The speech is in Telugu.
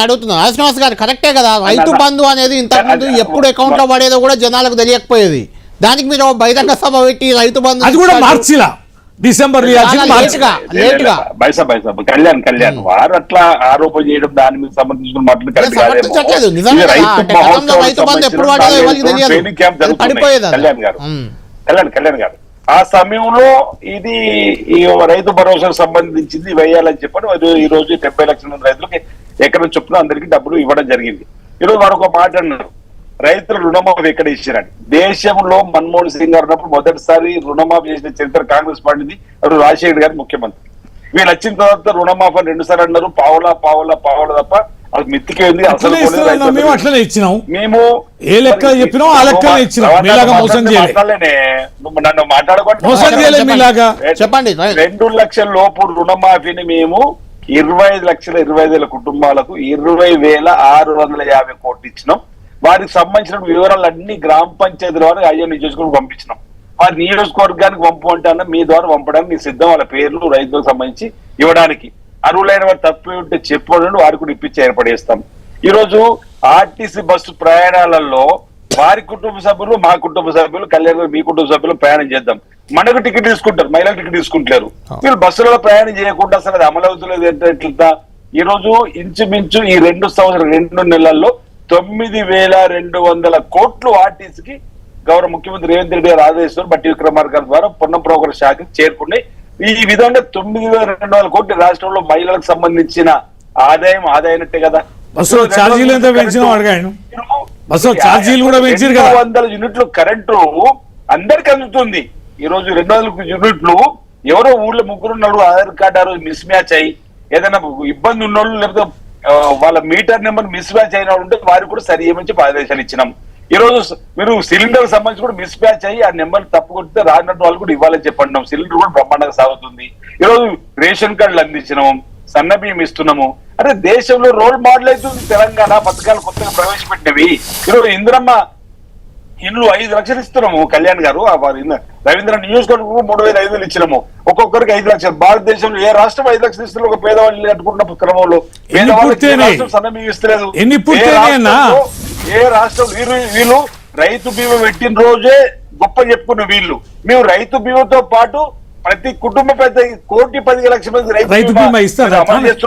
అడుగుతున్నా శ్రీనివాస్ గారు కరెక్టే కదా. రైతు బంధు అనేది ఇంతకుముందు ఎప్పుడు అకౌంట్ లో పడేదో కూడా జనాలకు తెలియకపోయేది. దానికి మీరు బహిరంగ సభ పెట్టి రైతు బంధు అది కూడా మార్చిలా డిసెంబర్ కళ్యాణ్ వారు అట్లా ఆరోపణ చేయడం దాని మీద సంబంధించిన సమర్థించట్లేదు. నిజంగా రైతు బంధు ఎప్పుడు పడేదో ఎవరికి తెలియదు, పడిపోయేది. కళ్యాణ్ గారు ఆ సమయంలో ఇది ఈ రైతు భరోసాకు సంబంధించింది వేయాలని చెప్పని ఈ రోజు 70 లక్షల మంది రైతులకి ఎక్కడ చొప్పున అందరికీ డబ్బులు ఇవ్వడం జరిగింది. ఈరోజు వారు ఒక మాట అన్నారు, రైతులు రుణమాఫీ ఎక్కడ ఇచ్చారని. దేశంలో మన్మోహన్ సింగ్ గారు ఉన్నప్పుడు మొదటిసారి రుణమాఫీ చేసిన చరిత్ర కాంగ్రెస్ పార్టీది. అప్పుడు రాజశేఖర్ గారు ముఖ్యమంత్రి. వీళ్ళు వచ్చిన తర్వాత రుణమాఫీ 2 సార్లు అన్నారు, పావుల తప్ప అది మిత్తికేంది. అసలు మేము ఏ లెక్క చెప్పినా ఆ లెక్కనే ఇచ్చినాం. నన్ను మాట్లాడుకోండి చెప్పండి. 2 లక్షల లోపు రుణమాఫీని మేము 25,25,000 కుటుంబాలకు 20,650 కోట్లు ఇచ్చినాం. వారికి సంబంధించిన వివరాలన్నీ గ్రామ పంచాయతీల వారికి అయ్యో నియోజకవర్గం పంపించినాం. వారి నియోజకవర్గానికి పంపమంటే మీ ద్వారా పంపడానికి మీకు సిద్ధం. వాళ్ళ పేర్లు రైతులకు సంబంధించి ఇవ్వడానికి అర్హులైన వారు తప్పి ఉంటే చెప్పండి, వారికి కూడా ఇప్పించి ఏర్పడేస్తాం. ఈ రోజు ఆర్టీసీ బస్సు ప్రయాణాలలో వారి కుటుంబ సభ్యులు, మా కుటుంబ సభ్యులు, కళ్యాణ్ మీ కుటుంబ సభ్యులు ప్రయాణం చేద్దాం. మనకు టికెట్ తీసుకుంటారు, మహిళలు టికెట్ తీసుకుంటారు. మీరు బస్సులలో ప్రయాణం చేయకుండా అసలు అది అమలు అవుతలేదు ఎట్లా? ఈ రోజు ఇంచుమించు ఈ 2 నెలల్లో 9,200 కోట్లు ఆర్టీసీకి గౌరవ ముఖ్యమంత్రి రేవంత్ రెడ్డి గారు ఆదేశిస్తారు. బట్టి విక్రమార్క ద్వారా పొన్నం ప్రోగ్రెస్ శాఖకి చేరుకున్నాయి. ఈ విధంగా 9,200 కోట్లు రాష్ట్రంలో మహిళలకు సంబంధించిన ఆదాయం అయినట్టే కదా. బస్సులో ఛార్జీలు ఎంత పెంచినా అడిగాను. బస్సులో ఛార్జీలు కూడా పెంచారు కదా. 200 యూనిట్లు కరెంటు అందరికి అందుతుంది. ఈ రోజు 200 యూనిట్లు ఎవరో ఊళ్ళో 3 ఆధార్ కార్డు ఆ రోజు మిస్ మ్యాచ్ అయ్యి ఏదైనా ఇబ్బంది ఉన్నోళ్ళు లేకపోతే వాళ్ళ మీటర్ నెంబర్ మిస్ మ్యాచ్ అయిన ఉంటే వారికి కూడా సరి ఏమని చెప్పి ఆదేశాలు ఇచ్చినాం. ఈ రోజు మీరు సిలిండర్ సంబంధించి కూడా మిస్ మ్యాచ్ అయ్యి ఆ నెంబర్ తప్పు కొడితే రానట్టు వాళ్ళు కూడా ఇవ్వాలని చెప్పంటున్నాం. సిలిండర్ కూడా బ్రహ్మాండంగా సాగుతుంది. ఈ రోజు రేషన్ కార్డులు అందించినాము, సన్న బియ్యం ఇస్తున్నాము. అంటే దేశంలో రోల్ మోడల్ అవుతుంది తెలంగాణ. పథకాలు కొత్తగా ప్రవేశపెట్టినవి. ఈరోజు ఇందిరమ్మ ఇల్లు 5 లక్షలు ఇస్తున్నాము. కళ్యాణ్ గారు రవీంద్ర నియోజకవర్గం 3,500 ఇచ్చినాము. ఒక్కొక్కరికి 5 లక్షలు. భారతదేశంలో ఏ రాష్ట్రం 5 లక్షలు ఇస్తున్నారు? ఒక పేదవాళ్ళు కట్టుకుంటున్న క్రమంలో సన్నమి ఇస్తలేదు. ఏ రాష్ట్రం వీళ్ళు రైతు బీమా పెట్టిన రోజే గొప్ప చెప్పుకున్న వీళ్ళు. మేము రైతు బీమాతో పాటు ప్రతి కుటుంబ పెద్ద 1,10,00,000 మంది రైతు బీమా ఇస్తారు.